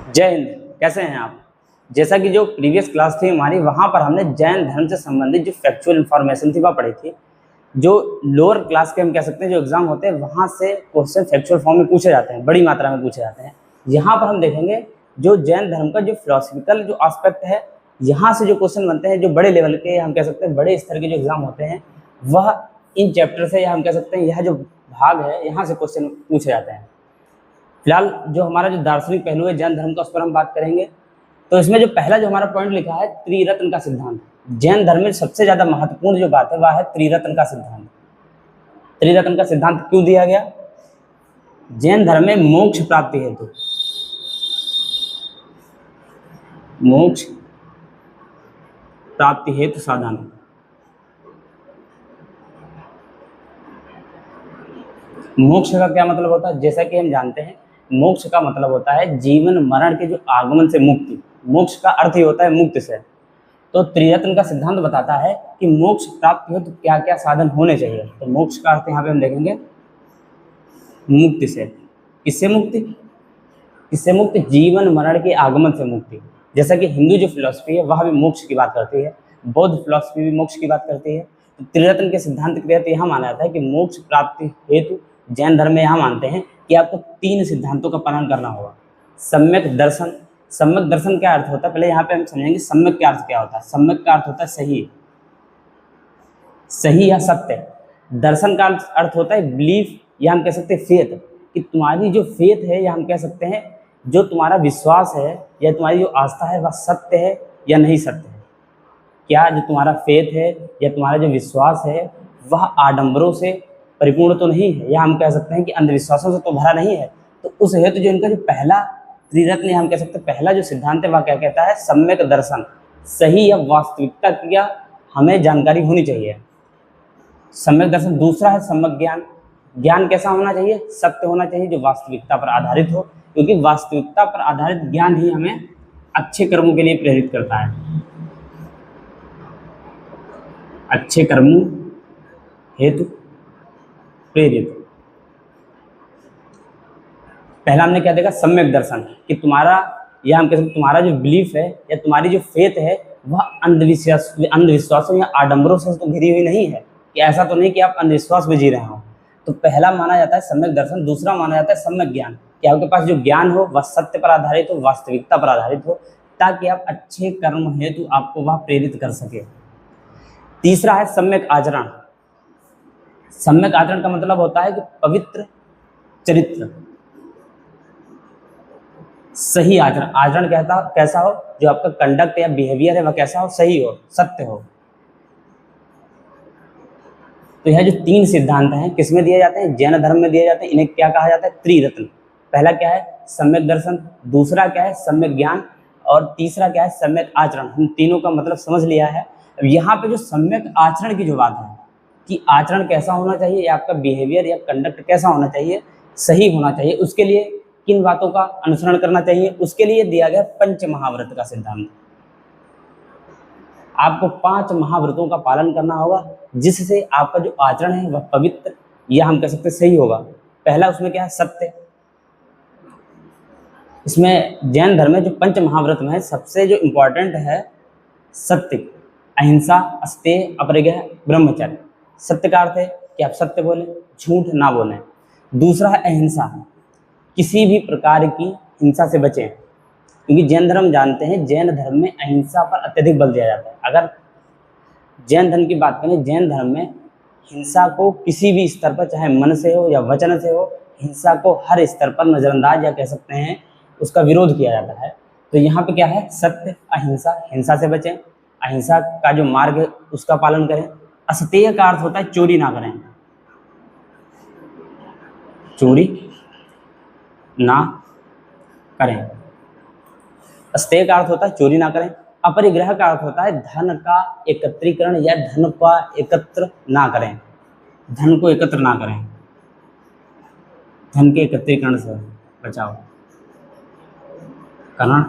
जय हिंद। कैसे हैं आप? जैसा कि जो प्रीवियस क्लास थी हमारी, वहाँ पर हमने जैन धर्म से संबंधित जो फैक्चुअल इन्फॉर्मेशन थी वह पढ़ी थी। जो लोअर क्लास के हम कह सकते हैं जो एग्जाम होते हैं वहाँ से क्वेश्चन फैक्चुअल फॉर्म में पूछे जाते हैं, बड़ी मात्रा में पूछे जाते हैं। यहाँ पर हम देखेंगे जो जैन धर्म का जो फिलोसफिकल जो एस्पेक्ट है, यहाँ से जो क्वेश्चन बनते हैं, जो बड़े लेवल के हम कह सकते हैं बड़े स्तर के जो एग्जाम होते हैं, वह इन चैप्टर से, या हम कह सकते हैं यह जो भाग है यहाँ से क्वेश्चन पूछे जाते हैं। फिलहाल जो हमारा जो दार्शनिक पहलू है जैन धर्म का, उस पर हम बात करेंगे। तो इसमें जो पहला जो हमारा पॉइंट लिखा है त्रिरत्न का सिद्धांत। जैन धर्म में सबसे ज्यादा महत्वपूर्ण जो बात है वह है त्रिरत्न का सिद्धांत। त्रिरत्न का सिद्धांत क्यों दिया गया? जैन धर्म में मोक्ष प्राप्ति हेतु, मोक्ष प्राप्ति हेतु साधन। मोक्ष का क्या मतलब होता है? जैसा कि हम जानते हैं मोक्ष का मतलब होता है जीवन मरण के जो आगमन से मुक्ति। मोक्ष का अर्थ ही होता है मुक्ति से। तो त्रिरत्न का सिद्धांत बताता है कि मोक्ष प्राप्त हो तो क्या क्या साधन होने चाहिए। तो मोक्ष का अर्थ यहाँ पे हम देखेंगे मुक्ति से। किससे मुक्ति? किससे मुक्ति? जीवन मरण के आगमन से मुक्ति। जैसा कि हिंदू जो फिलॉसफी है वह भी मोक्ष की बात करती है, बौद्ध फिलॉसफी भी मोक्ष की बात करती है। तो त्रिरत्न के सिद्धांत के तहत यह माना जाता है कि मोक्ष प्राप्ति हेतु जैन धर्म में यहाँ मानते हैं कि आपको 3 सिद्धांतों का पालन करना होगा। सम्यक दर्शन। सम्यक दर्शन क्या अर्थ होता है, पहले यहाँ पे हम समझेंगे सम्यक का अर्थ क्या होता है। सम्यक का अर्थ होता है सही, सही या सत्य। दर्शन का अर्थ होता है बिलीफ, या हम कह सकते हैं फेथ, कि तुम्हारी जो फेथ है, या हम कह सकते हैं जो तुम्हारा विश्वास है या तुम्हारी जो आस्था है वह सत्य है या नहीं सत्य है। क्या जो तुम्हारा फेथ है या तुम्हारा जो विश्वास है वह आडंबरों से परिपूर्ण तो नहीं है, या हम कह सकते हैं कि अंधविश्वासों से तो भरा नहीं है। तो उस हेतु जो इनका जो पहला त्रिरत्न, हम कह सकते हैं पहला जो सिद्धांत है वह क्या कहता है? सम्यक दर्शन। सही या वास्तविकता की हमें जानकारी होनी चाहिए, सम्यक दर्शन। दूसरा है सम्यक ज्ञान। ज्ञान कैसा होना चाहिए? सत्य होना चाहिए, जो वास्तविकता पर आधारित हो, क्योंकि वास्तविकता पर आधारित ज्ञान ही हमें अच्छे कर्मों के लिए प्रेरित करता है। अच्छे कर्मों हेतु प्रेरित। पहला हमने क्या देखा? सम्यक दर्शन, कि तुम्हारा, या हम कह सकते तुम्हारा जो बिलीफ है या तुम्हारी जो फेथ है वह अंधविश्वासों या आडंबरों से तो घिरी हुई नहीं है, कि ऐसा तो नहीं कि आप अंधविश्वास में जी रहे हो। तो पहला माना जाता है सम्यक दर्शन। दूसरा माना जाता है सम्यक ज्ञान, कि आपके पास जो ज्ञान हो वह सत्य पर आधारित हो, वास्तविकता पर आधारित हो, ताकि आप अच्छे कर्म हेतु आपको वह प्रेरित कर सके। तीसरा है सम्यक आचरण। सम्यक आचरण का मतलब होता है कि पवित्र चरित्र, सही आचरण। आचरण कैसा हो? जो आपका कंडक्ट या बिहेवियर है वह कैसा हो? सही हो, सत्य हो। तो यह जो 3 सिद्धांत हैं किसमें दिए जाते हैं? जैन धर्म में दिए जाते हैं। इन्हें क्या कहा जाता है? त्रिरत्न। पहला क्या है? सम्यक दर्शन। दूसरा क्या है? सम्यक ज्ञान। और तीसरा क्या है? सम्यक आचरण। हम तीनों का मतलब समझ लिया है। अब यहाँ पे जो सम्यक आचरण की जो बात है कि आचरण कैसा होना चाहिए, या आपका बिहेवियर या कंडक्ट कैसा होना चाहिए, सही होना चाहिए, उसके लिए किन बातों का अनुसरण करना चाहिए, उसके लिए दिया गया पंच महाव्रत का सिद्धांत। आपको 5 महाव्रतों का पालन करना होगा, जिससे आपका जो आचरण है वह पवित्र, या हम कह सकते सही होगा। पहला उसमें क्या है? सत्य। इसमें जैन धर्म में जो पंच महाव्रत में है सबसे जो इम्पोर्टेंट है सत्य, अहिंसा, अस्तेय, अपरिग्रह, ब्रह्मचर्य। सत्य का अर्थ है कि आप सत्य बोलें, झूठ ना बोलें। दूसरा है अहिंसा, किसी भी प्रकार की हिंसा से बचें, क्योंकि जैन धर्म जानते हैं जैन धर्म में अहिंसा पर अत्यधिक बल दिया जाता है। अगर जैन धर्म की बात करें, जैन धर्म में हिंसा को किसी भी स्तर पर, चाहे मन से हो या वचन से हो, हिंसा को हर स्तर पर नज़रअंदाज या कह सकते हैं उसका विरोध किया जाता है। तो यहाँ पे क्या है? सत्य, अहिंसा, हिंसा से बचें, अहिंसा का जो मार्ग है उसका पालन करें। अस्तेय का अर्थ होता है चोरी ना करें, चोरी ना करें। अस्तेय का अर्थ होता है चोरी ना करें। अपरिग्रह का अर्थ होता है धन का एकत्रीकरण या धन का एकत्र ना करें, धन को एकत्र ना करें, धन के एकत्रीकरण से बचाओ, करण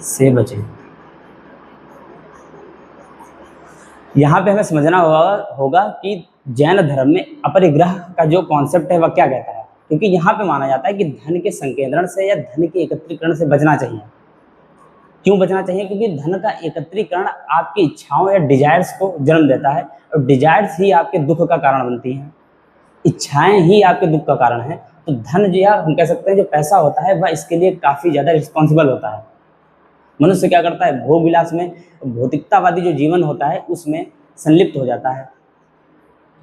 से बचें। यहाँ पे हमें समझना होगा कि जैन धर्म में अपरिग्रह का जो कॉन्सेप्ट है वह क्या कहता है। क्योंकि यहाँ पे माना जाता है कि धन के संकेंद्रण से या धन के एकत्रीकरण से बचना चाहिए। क्यों बचना चाहिए? क्योंकि धन का एकत्रीकरण आपकी इच्छाओं या डिजायर्स को जन्म देता है, और डिजायर्स ही आपके दुख का कारण बनती हैं, इच्छाएं ही आपके दुख का कारण है। तो धन जो या हम कह सकते हैं जो पैसा होता है वह इसके लिए काफ़ी ज़्यादा रिस्पॉन्सिबल होता है। मनुष्य क्या करता है? भोग विलास में, भौतिकतावादी जो जीवन होता है उसमें संलिप्त हो जाता है।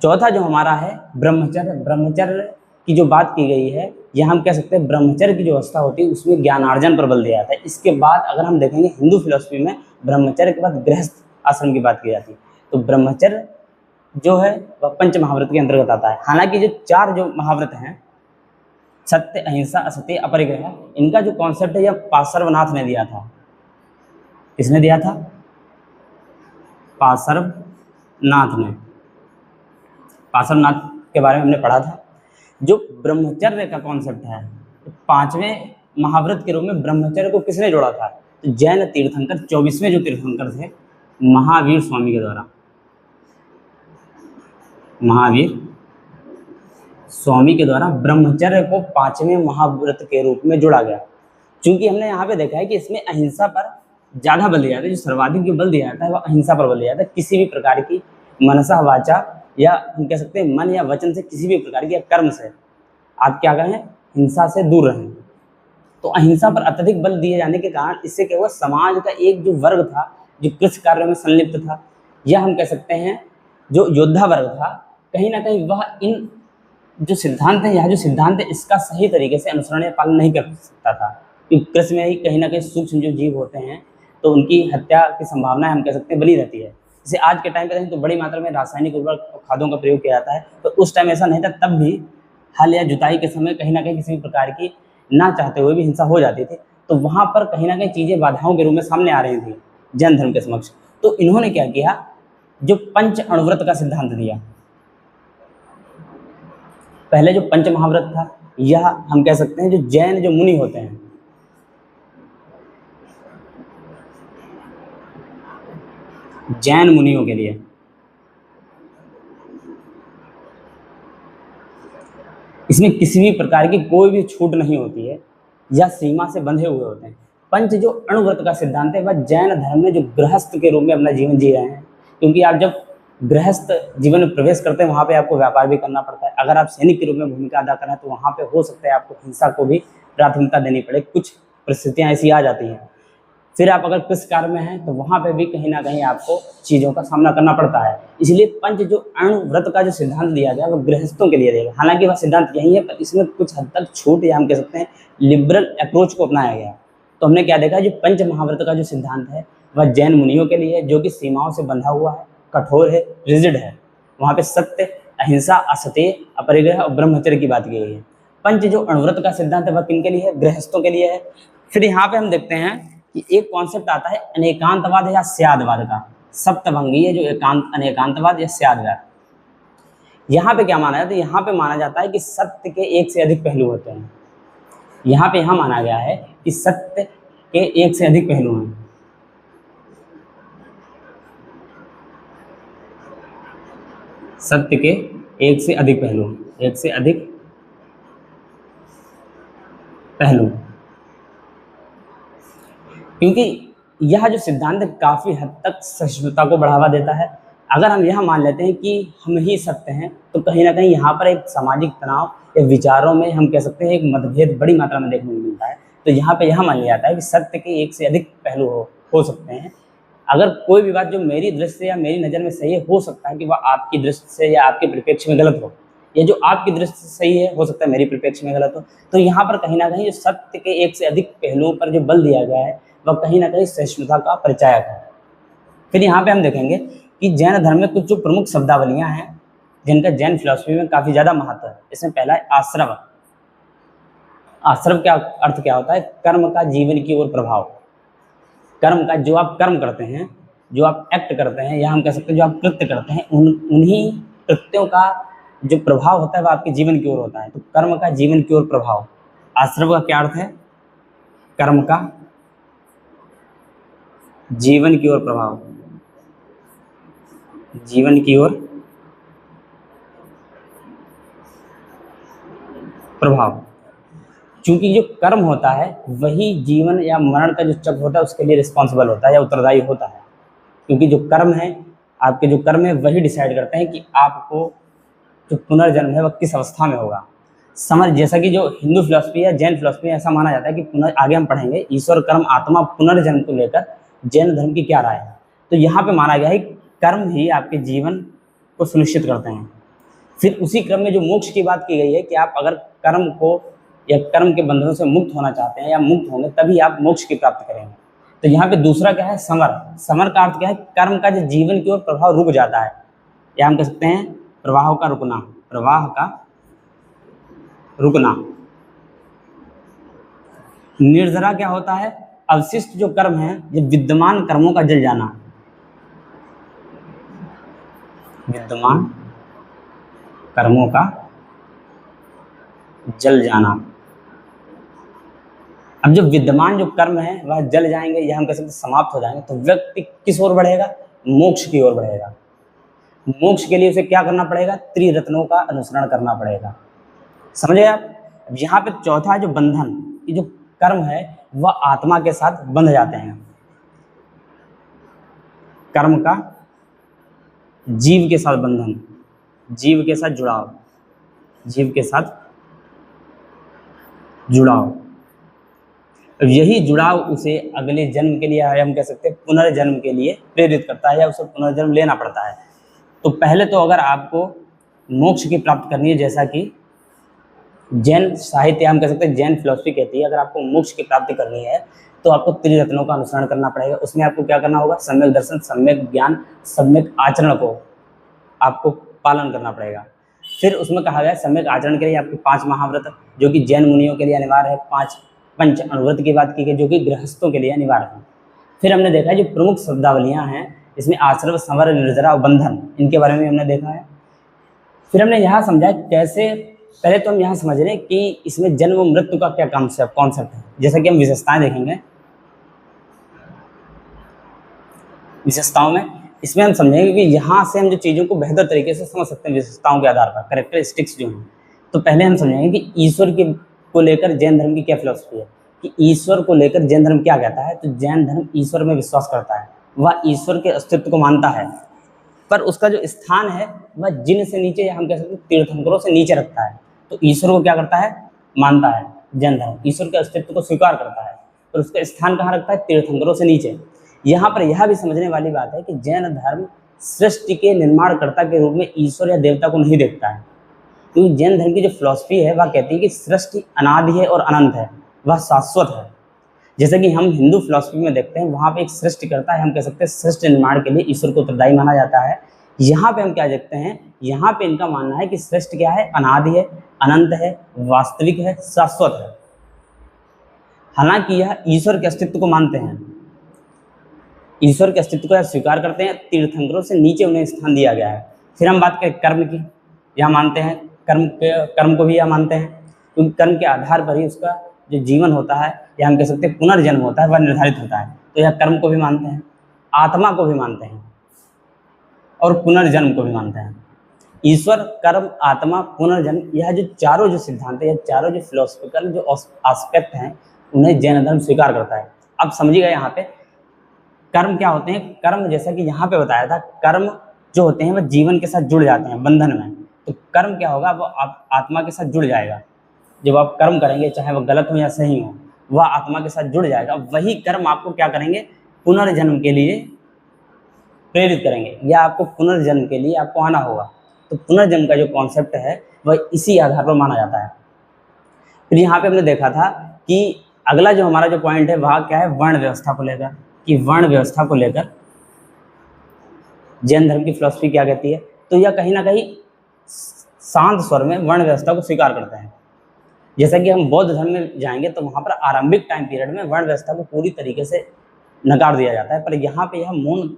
चौथा जो हमारा है ब्रह्मचर्य। ब्रह्मचर्य की जो बात की गई है, यह हम कह सकते हैं ब्रह्मचर्य की जो अवस्था होती है उसमें ज्ञानार्जन पर बल दिया जाता है। इसके बाद अगर हम देखेंगे हिंदू फिलॉसफी में ब्रह्मचर्य के बाद गृहस्थ आश्रम की बात की जाती है। तो ब्रह्मचर्य जो है वह पंच महाव्रत के अंतर्गत आता है। हालांकि जो 4 जो महाव्रत हैं, सत्य, अहिंसा, असत्य, अपरिग्रह, इनका जो कॉन्सेप्ट है यह पार्श्वनाथ ने दिया था। किसने दिया था? पार्श्वनाथ ने। पार्श्वनाथ के बारे में हमने पढ़ा था। जो ब्रह्मचर्य का कॉन्सेप्ट है, तो 5वें महाव्रत के रूप में ब्रह्मचर्य को किसने जोड़ा था? तो जैन तीर्थंकर 24वें जो तीर्थंकर थे महावीर स्वामी के द्वारा, महावीर स्वामी के द्वारा ब्रह्मचर्य को 5वें महाव्रत के रूप में जोड़ा गया। क्योंकि हमने यहाँ पे देखा है कि इसमें अहिंसा पर ज़्यादा बल दिया जाता है। जो सर्वाधिक जो बल दिया जाता है वह अहिंसा पर बल दिया जाता है। किसी भी प्रकार की मनसा वाचा या हम कह सकते हैं मन या वचन से, किसी भी प्रकार के कर्म से आप क्या करें? हिंसा से दूर रहें। तो अहिंसा पर अत्यधिक बल दिए जाने के कारण इससे क्या हुआ? समाज का एक जो वर्ग था जो कृषि कार्य में संलिप्त था, या हम कह सकते हैं जो योद्धा वर्ग था, कहीं ना कहीं वह इन जो सिद्धांत है, यह जो सिद्धांत है इसका सही तरीके से अनुसरण या पालन नहीं कर सकता था। क्योंकि कृषि में ही कहीं ना कहीं सूक्ष्म जो जीव होते हैं तो उनकी हत्या की संभावना हम कह सकते हैं बनी रहती है। जैसे आज के टाइम पे देखें तो बड़ी मात्रा में रासायनिक उर्वरक और खादों का प्रयोग किया जाता है, तो उस टाइम ऐसा नहीं था, तब भी हल या जुताई के समय कहीं ना कहीं किसी भी प्रकार की ना चाहते हुए भी हिंसा हो जाती थी। तो वहाँ पर कहीं ना कहीं चीज़ें बाधाओं के रूप में सामने आ रही थी जैन धर्म के समक्ष। तो इन्होंने क्या किया? जो पंच अणुव्रत का सिद्धांत दिया। पहले जो पंच महाव्रत था, यह हम कह सकते हैं जो जैन जो मुनि होते हैं, जैन मुनियों के लिए इसमें किसी भी प्रकार की कोई भी छूट नहीं होती है या सीमा से बंधे हुए होते हैं। पंच जो अणुव्रत का सिद्धांत है वह जैन धर्म में जो गृहस्थ के रूप में अपना जीवन जी रहे हैं। क्योंकि आप जब गृहस्थ जीवन में प्रवेश करते हैं वहाँ पे आपको व्यापार भी करना पड़ता है। अगर आप सैनिक के रूप में भूमिका अदा कर रहे हैं तो वहाँ पे हो सकता है आपको हिंसा को भी प्राथमिकता देनी पड़े, कुछ परिस्थितियाँ ऐसी आ जाती हैं। फिर आप अगर कृषि कार्य में हैं तो वहाँ पे भी कहीं ना कहीं आपको चीज़ों का सामना करना पड़ता है। इसलिए पंच जो अणुव्रत का जो सिद्धांत दिया गया वो गृहस्थों के लिए दिया गया। हालांकि वह सिद्धांत यही है, पर इसमें कुछ हद तक छूट या हम कह सकते हैं लिबरल अप्रोच को अपनाया गया। तो हमने क्या देखा? जो पंच महाव्रत का जो सिद्धांत है वह जैन मुनियों के लिए है, जो कि सीमाओं से बंधा हुआ है, कठोर है, रिजिड है। वहाँ पे सत्य, अहिंसा, असत्य, अपरिग्रह और ब्रह्मचर्य की बात की गई है। पंच जो अणुव्रत का सिद्धांत है वह किन के लिए है? गृहस्थों के लिए है। फिर यहाँ पे हम देखते हैं कि एक कॉन्सेप्ट आता है अनेकांतवाद या स्यादवाद का। सप्तभंगीय जो अनेकांतवाद या स्यादवाद, यहाँ पे क्या माना जाता है? यहाँ पे माना जाता है कि सत्य के एक से अधिक पहलू होते हैं। यहाँ पे यह माना गया है कि सत्य के एक से अधिक पहलू हैं। सत्य के एक से अधिक पहलू, एक से अधिक पहलू, क्योंकि यह जो सिद्धांत काफ़ी हद तक सहिष्णुता को बढ़ावा देता है। अगर हम यह मान लेते हैं कि हम ही सत्य हैं तो कहीं ना कहीं यहाँ पर एक सामाजिक तनाव या विचारों में हम कह सकते हैं एक मतभेद बड़ी मात्रा में देखने को मिलता है। तो यहाँ पे यह मान लिया जाता है कि सत्य के एक से अधिक पहलू हो सकते हैं। अगर कोई भी बात जो मेरी दृष्टि से या मेरी नज़र में सही है, हो सकता है कि वह आपकी दृष्टि से या आपके परिप्रेक्ष्य में गलत हो, या जो आपकी दृष्टि से सही है हो सकता है मेरी परिप्रेक्ष्य में गलत हो। तो यहाँ पर कहीं ना कहीं जो सत्य के एक से अधिक पहलुओं पर जो बल दिया गया है वह कहीं ना कहीं सहिष्णुता का परिचायक है। फिर यहाँ पे हम देखेंगे कि जैन धर्म में कुछ जो प्रमुख शब्दावलियाँ हैं जिनका जैन फिलॉसफी में काफ़ी ज़्यादा महत्व है। इसमें पहला है आश्रव। आश्रव का अर्थ क्या होता है? कर्म का जीवन की ओर प्रभाव। कर्म का, जो आप कर्म करते हैं, जो आप एक्ट करते हैं, या हम कह सकते हैं जो आप कृत्य करते हैं, उन्हीं कृत्यों का जो प्रभाव होता है वह आपके जीवन की ओर होता है। तो कर्म का जीवन की ओर प्रभाव। आश्रव का क्या अर्थ है? कर्म का जीवन की ओर प्रभाव, जीवन की ओर प्रभाव। चूंकि जो कर्म होता है वही जीवन या मरण का जो चक्र होता है उसके लिए रिस्पॉन्सिबल होता है या उत्तरदायी होता है, क्योंकि जो कर्म है, आपके जो कर्म है वही डिसाइड करते हैं कि आपको जो पुनर्जन्म है वह किस अवस्था में होगा। समझ, जैसा कि जो हिंदू फिलॉसफी है, जैन फिलॉसफी है, ऐसा माना जाता है कि आगे हम पढ़ेंगे ईश्वर, कर्म, आत्मा, पुनर्जन्म को लेकर जैन धर्म की क्या राय है। तो यहाँ पे माना गया है कि कर्म ही आपके जीवन को सुनिश्चित करते हैं। फिर उसी क्रम में जो मोक्ष की बात की गई है कि आप अगर कर्म को या कर्म के बंधनों से मुक्त होना चाहते हैं या मुक्त होंगे तभी आप मोक्ष की प्राप्ति करेंगे। तो यहाँ पे दूसरा क्या है, समर। समर का अर्थ क्या है, कर्म का जो जीवन की ओर प्रभाव रुक जाता है, या हम कह सकते हैं प्रवाह का रुकना, प्रवाह का रुकना। निर्जरा क्या होता है, अवशिष्ट जो कर्म है, जो विद्यमान कर्मों का जल जाना, विद्यमान कर्मों का जल जाना। अब जो विद्यमान जो कर्म है वह जल जाएंगे या हम कह सकते हैं समाप्त हो जाएंगे, तो व्यक्ति किस ओर बढ़ेगा, मोक्ष की ओर बढ़ेगा। मोक्ष के लिए उसे क्या करना पड़ेगा, त्रिरत्नों का अनुसरण करना पड़ेगा। समझे आप। यहाँ पे चौथा जो बंधन, ये जो कर्म है वह आत्मा के साथ बंध जाते हैं। कर्म का जीव के साथ बंधन, जीव के साथ जुड़ाव, जीव के साथ जुड़ाव। यही जुड़ाव उसे अगले जन्म के लिए, हम कह सकते हैं पुनर्जन्म के लिए प्रेरित करता है या उसे पुनर्जन्म लेना पड़ता है। तो पहले तो अगर आपको मोक्ष की प्राप्ति करनी है, जैसा कि जैन साहित्य, हम कह सकते हैं जैन फिलॉसफी कहती है, अगर आपको मोक्ष की प्राप्ति करनी है तो आपको त्रिरत्नों का अनुसरण करना पड़ेगा। उसमें आपको क्या करना होगा, सम्यक दर्शन, सम्यक ज्ञान, सम्यक आचरण को आपको पालन करना पड़ेगा। फिर उसमें कहा गया सम्यक आचरण के लिए आपके 5 महाव्रत, जो कि जैन मुनियों के लिए अनिवार्य है। 5 पंच अनुव्रत की बात की गई, जो कि गृहस्थों के लिए अनिवार्य है। फिर हमने देखा है जो प्रमुख शब्दावलियाँ हैं, इसमें आश्रव, संवर, निर्जरा और बंधन, इनके बारे में हमने देखा है। फिर हमने यहाँ समझा कैसे, पहले तो हम यहाँ समझ रहे हैं कि इसमें जन्म मृत्यु का क्या कॉन्सेप्ट है, जैसा कि हम विशेषताएं देखेंगे। विशेषताओं में इसमें हम समझेंगे कि यहाँ से हम जो चीज़ों को बेहतर तरीके से समझ सकते हैं विशेषताओं के आधार पर, कैरेक्टरिस्टिक्स जो हैं। तो पहले हम समझेंगे कि ईश्वर के को लेकर जैन धर्म की क्या फिलॉसफी है, कि ईश्वर को लेकर जैन धर्म क्या कहता है। तो जैन धर्म ईश्वर में विश्वास करता है, वह ईश्वर के अस्तित्व को मानता है, पर उसका जो स्थान है वह जिन से नीचे, या हम कह सकते हैं तीर्थंकरों से नीचे रखता है। तो ईश्वर को क्या करता है, मानता है जैन धर्म, ईश्वर के अस्तित्व को स्वीकार करता है, पर उसका स्थान कहाँ रखता है, तीर्थंकरों से नीचे। यहाँ पर यह भी समझने वाली बात है कि जैन धर्म सृष्टि के निर्माणकर्ता के रूप में ईश्वर या देवता को नहीं देखता है, क्योंकि जैन धर्म की जो फिलॉसफी है वह कहती है कि सृष्टि अनादि है और अनंत है, वह शाश्वत है। जैसे कि हम हिंदू फिलॉसफी में देखते हैं, वहाँ पे एक सृष्टिकर्ता है, हम कह सकते हैं सृष्टि निर्माण के लिए ईश्वर को उत्तरदायी माना जाता है। यहाँ पे हम क्या देखते हैं, यहाँ पे इनका मानना है कि सृष्टि क्या है, अनादि है, अनंत है, वास्तविक है, शाश्वत है। हालांकि यह ईश्वर के अस्तित्व को मानते हैं, ईश्वर के अस्तित्व को स्वीकार करते हैं, तीर्थंकरों से नीचे उन्हें स्थान दिया गया है। फिर हम बात करें कर्म की, यह मानते हैं कर्म को भी यह मानते हैं, क्योंकि कर्म के आधार पर ही उसका जो जीवन होता है, या हम कह सकते हैं पुनर्जन्म होता है, वह निर्धारित होता है। तो यह कर्म को भी मानते हैं, आत्मा को भी मानते हैं और पुनर्जन्म को भी मानते हैं। ईश्वर, कर्म, आत्मा, पुनर्जन्म, यह जो चारों जो सिद्धांत है, यह चारों जो फिलोसफिकल जो एस्पेक्ट हैं, उन्हें जैन धर्म स्वीकार करता है। अब समझिएगा यहाँ पे कर्म क्या होते हैं। कर्म, जैसा कि यहाँ पे बताया था, कर्म जो होते हैं वह जीवन के साथ जुड़ जाते हैं बंधन में। तो कर्म क्या होगा, वो आप आत्मा के साथ जुड़ जाएगा। जब आप कर्म करेंगे, चाहे वह गलत हो या सही हो, वह आत्मा के साथ जुड़ जाएगा। वही कर्म आपको क्या करेंगे, पुनर्जन्म के लिए प्रेरित करेंगे, या आपको पुनर्जन्म के लिए आपको आना होगा। तो पुनर्जन्म का जो कॉन्सेप्ट है वह इसी आधार पर माना जाता है। फिर यहाँ पे हमने देखा था कि अगला जो हमारा जो पॉइंट है वह क्या है, वर्ण व्यवस्था को लेकर, कि वर्ण व्यवस्था को लेकर जैन धर्म की फिलॉसफी क्या कहती है। तो यह कहीं ना कहीं शांत स्वर में वर्ण व्यवस्था को स्वीकार करते हैं। जैसा कि हम बौद्ध धर्म में जाएंगे तो वहाँ पर आरंभिक टाइम पीरियड में वर्ण व्यवस्था को पूरी तरीके से नकार दिया जाता है, पर यहाँ पे यह मौन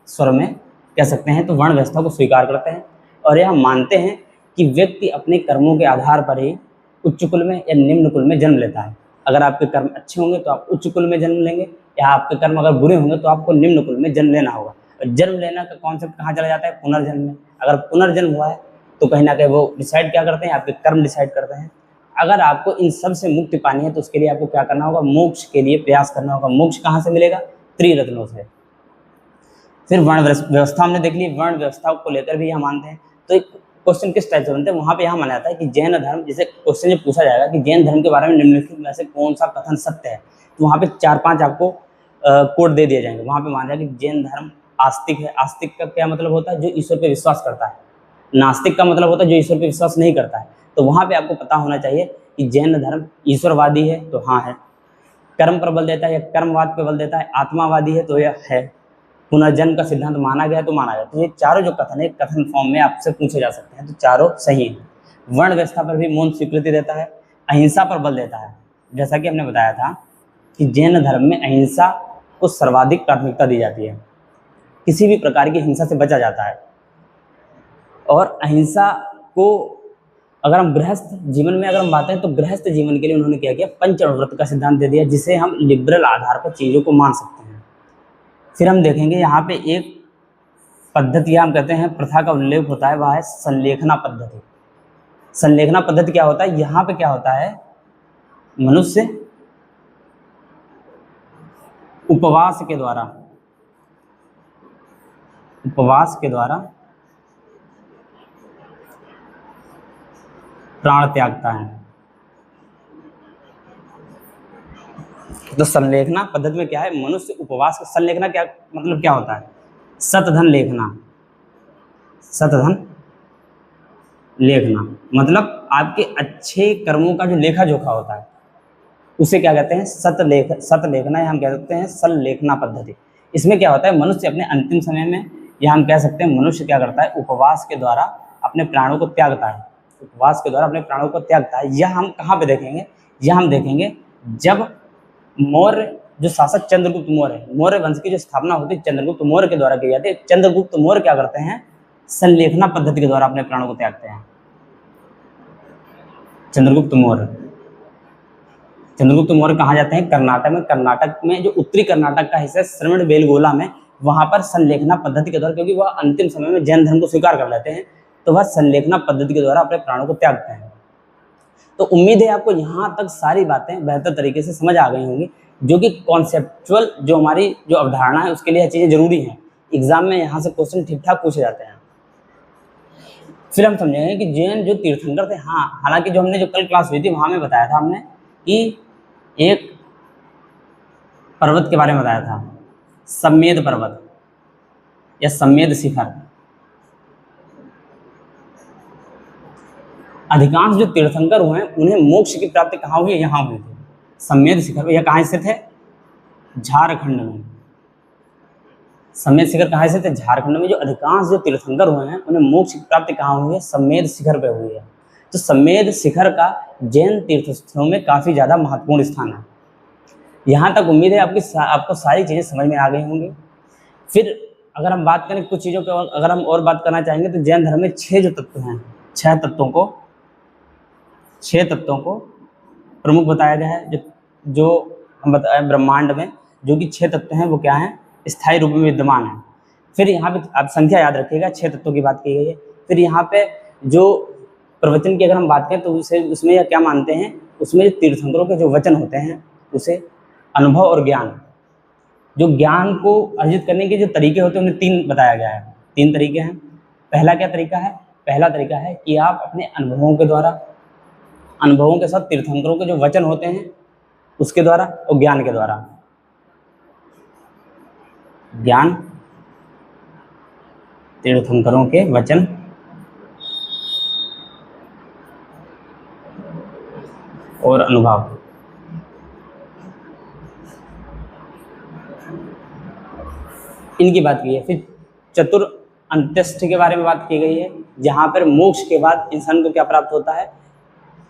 स्वर में कह सकते हैं तो वर्ण व्यवस्था को स्वीकार करते हैं, और यह मानते हैं कि व्यक्ति अपने कर्मों के आधार पर ही उच्च कुल में या निम्न कुल में जन्म लेता है। अगर आपके कर्म अच्छे होंगे तो आप उच्च कुल में जन्म लेंगे, या आपके कर्म अगर बुरे होंगे तो आपको निम्न कुल में जन्म लेना होगा। और जन्म लेना का कॉन्सेप्ट कहाँ चला जाता है, पुनर्जन्म में। अगर पुनर्जन्म हुआ है तो कहीं ना कहीं वो डिसाइड क्या करते हैं, आपके कर्म डिसाइड करते हैं। अगर आपको इन सब से मुक्ति पानी है तो उसके लिए आपको क्या करना होगा, मोक्ष के लिए प्रयास करना होगा। मोक्ष कहाँ से मिलेगा, त्रिरत्नों से। फिर वर्ण व्यवस्था हमने देख ली, वर्ण व्यवस्था को लेकर भी हम मानते हैं। तो एक क्वेश्चन किस टाइप से बनते हैं, वहाँ पे यहाँ माना जाता है कि जैन धर्म, जैसे क्वेश्चन जब पूछा जाएगा कि जैन धर्म के बारे में निम्नलिखित में से कौन सा कथन सत्य है, तो वहाँ पे 4-5 आपको कोड दे दिए जाएंगे। वहाँ पे माना जाएगा कि जैन धर्म आस्तिक है। आस्तिक का क्या मतलब होता है, जो ईश्वर पे विश्वास करता है। नास्तिक का मतलब होता है जो ईश्वर पे विश्वास नहीं करता है। तो वहाँ पे आपको पता होना चाहिए कि जैन धर्म ईश्वरवादी है, तो हाँ है। कर्म पर बल देता है या कर्मवाद पर बल देता है, आत्मावादी है, तो यह है। पुनर्जन्म का सिद्धांत माना गया तो माना गया। तो ये चारों जो कथन है कथन फॉर्म में आपसे पूछे जा सकते हैं, तो चारों सही हैं। वर्ण व्यवस्था पर भी मौन स्वीकृति देता है, अहिंसा पर बल देता है। जैसा कि हमने बताया था कि जैन धर्म में अहिंसा को सर्वाधिक प्राथमिकता दी जाती है, किसी भी प्रकार की हिंसा से बचा जाता है। और अहिंसा को अगर हम गृहस्थ जीवन में अगर हम बात करें तो गृहस्थ जीवन के लिए उन्होंने क्या किया, पंचव्रत का सिद्धांत दे दिया, जिसे हम लिबरल आधार पर चीज़ों को मान सकते हैं। फिर हम देखेंगे यहाँ पे एक पद्धति हम कहते हैं प्रथा का उल्लेख होता है, वह है संलेखना पद्धति। संलेखना पद्धति क्या होता है, यहाँ पे क्या होता है, मनुष्य उपवास के द्वारा प्राण त्यागता है। तो संलेखना पद्धति में क्या है, मनुष्य उपवास। संलेखना क्या मतलब क्या होता है, सतधन लेखना। सतधन लेखना मतलब आपके अच्छे कर्मों का जो लेखा जोखा होता है उसे क्या कहते हैं, सतलेखना, या हम कह सकते हैं संलेखना पद्धति। इसमें क्या होता है, मनुष्य अपने अंतिम समय में, या हम कह सकते हैं मनुष्य क्या करता है, उपवास के द्वारा अपने प्राणों को त्यागता है। उपवास के द्वारा अपने प्राणों को त्यागता है। यह हम कहाँ पे देखेंगे, यह हम देखेंगे जब मौर्य जो शासक चंद्रगुप्त मौर्य, मौर्य वंश की जो स्थापना होती है चंद्रगुप्त मौर्य के द्वारा की जाती है। चंद्रगुप्त मौर्य क्या करते हैं, संलेखना पद्धति के द्वारा अपने प्राणों को त्यागते हैं। चंद्रगुप्त मौर्य कहाँ जाते हैं, कर्नाटक में। कर्नाटक में जो उत्तरी कर्नाटक का हिस्सा है श्रवणबेलगोला में, वहाँ पर संलेखना पद्धति के द्वारा, क्योंकि वह अंतिम समय में जैन धर्म को स्वीकार कर लेते हैं, तो वह संलेखना पद्धति के द्वारा अपने प्राणों को त्यागते हैं। तो उम्मीद है आपको यहाँ तक सारी बातें बेहतर तरीके से समझ आ गई होंगी, जो कि कॉन्सेप्चुअल जो हमारी जो अवधारणा है उसके लिए यह चीज़ें जरूरी हैं। एग्जाम में यहाँ से क्वेश्चन ठीक ठाक पूछे जाते हैं। फिर हम समझेंगे कि जैन जो तीर्थंकर थे, हाँ, हालांकि जो हमने जो कल क्लास हुई थी वहाँ में बताया था हमने कि एक पर्वत के बारे में बताया था, सम्मेद पर्वत या सम्मेद शिखर। अधिकांश जो तीर्थंकर हुए हैं उन्हें मोक्ष की प्राप्ति कहाँ हुई है, यहाँ हुई थी, सम्मेद शिखर। यह कहाँ स्थित है, झारखंड में। सम्मेद शिखर कहाँ स्थित है, झारखंड में। जो अधिकांश जो तीर्थंकर हुए हैं उन्हें मोक्ष की प्राप्ति कहाँ हुई है, सम्मेद शिखर पे हुई है। तो सम्मेद शिखर का जैन तीर्थस्थलों में काफ़ी ज़्यादा महत्वपूर्ण स्थान है। यहाँ तक उम्मीद है आपको सारी चीज़ें समझ में आ गई होंगी। फिर अगर हम बात करें कुछ चीज़ों को, अगर हम और बात करना चाहेंगे तो जैन धर्म में 6 जो तत्व हैं, 6 तत्वों को प्रमुख बताया गया है। जो हम बताए ब्रह्मांड में जो कि 6 तत्व हैं वो क्या हैं, स्थायी रूप में विद्यमान है। फिर यहाँ पे आप संख्या याद रखिएगा, 6 तत्वों की बात की गई है। फिर यहाँ पे जो प्रवचन की अगर हम बात करें तो उसमें यह क्या मानते हैं, उसमें जो तीर्थंकरों के जो वचन होते हैं उसे अनुभव और ज्ञान, जो ज्ञान को अर्जित करने के जो तरीके होते हैं उन्हें 3 बताया गया है। 3 तरीके हैं। पहला क्या तरीका है, पहला तरीका है कि आप अपने अनुभवों के द्वारा, अनुभवों के साथ तीर्थंकरों के जो वचन होते हैं उसके द्वारा, और ज्ञान के द्वारा, ज्ञान, तीर्थंकरों के वचन और अनुभव। इनकी बात की है। फिर चतुर अंत्येष्टि के बारे में बात की गई है, जहाँ पर मोक्ष के बाद इंसान को क्या प्राप्त होता है,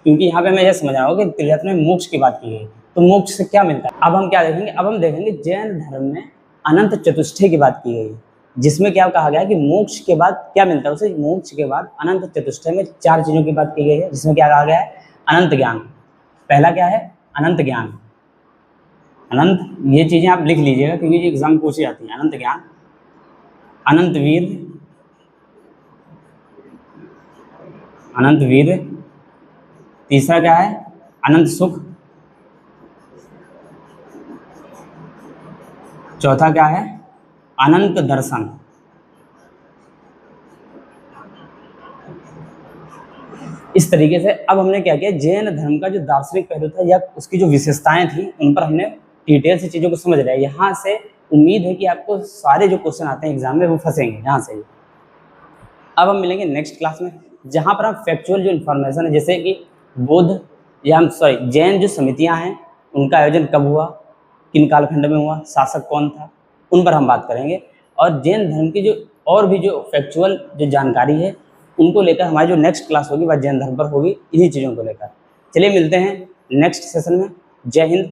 क्योंकि यहाँ पे मैं यह समझ रहा हूँ कि त्रिरत्न में मोक्ष की बात की गई, तो मोक्ष से क्या मिलता है। अब हम क्या देखेंगे, अब हम देखेंगे जैन धर्म में अनंत चतुष्टय की बात की गई है, जिसमें क्या कहा गया है कि मोक्ष के बाद क्या मिलता है उसे। मोक्ष के बाद अनंत चतुष्टय में 4 चीज़ों की बात की गई है, जिसमें क्या कहा गया है, अनंत ज्ञान। पहला क्या है, अनंत ज्ञान। अनंत, ये चीज़ें आप लिख लीजिएगा क्योंकि ये एग्जाम में पूछी जाती हैं। अनंत ज्ञान, अनंत वीर, तीसरा क्या है, अनंत सुख। चौथा क्या है, अनंत दर्शन। इस तरीके से अब हमने क्या किया, जैन धर्म का जो दार्शनिक पहलू था या उसकी जो विशेषताएं थी उन पर हमने डिटेल से चीज़ों को समझ लिया। यहाँ से उम्मीद है कि आपको सारे जो क्वेश्चन आते हैं एग्जाम में वो फंसेंगे यहाँ से। अब हम मिलेंगे नेक्स्ट क्लास में, जहाँ पर हम फैक्चुअल जो इन्फॉर्मेशन है, जैसे कि बौद्ध या हम जैन जो समितियाँ हैं उनका आयोजन कब हुआ, किन कालखंड में हुआ, शासक कौन था, उन पर हम बात करेंगे। और जैन धर्म की जो और भी जो फैक्चुअल जो जानकारी है उनको लेकर हमारी जो नेक्स्ट क्लास होगी वह जैन धर्म पर होगी, इन्हीं चीज़ों को लेकर। चलिए मिलते हैं नेक्स्ट सेशन में। जय हिंद,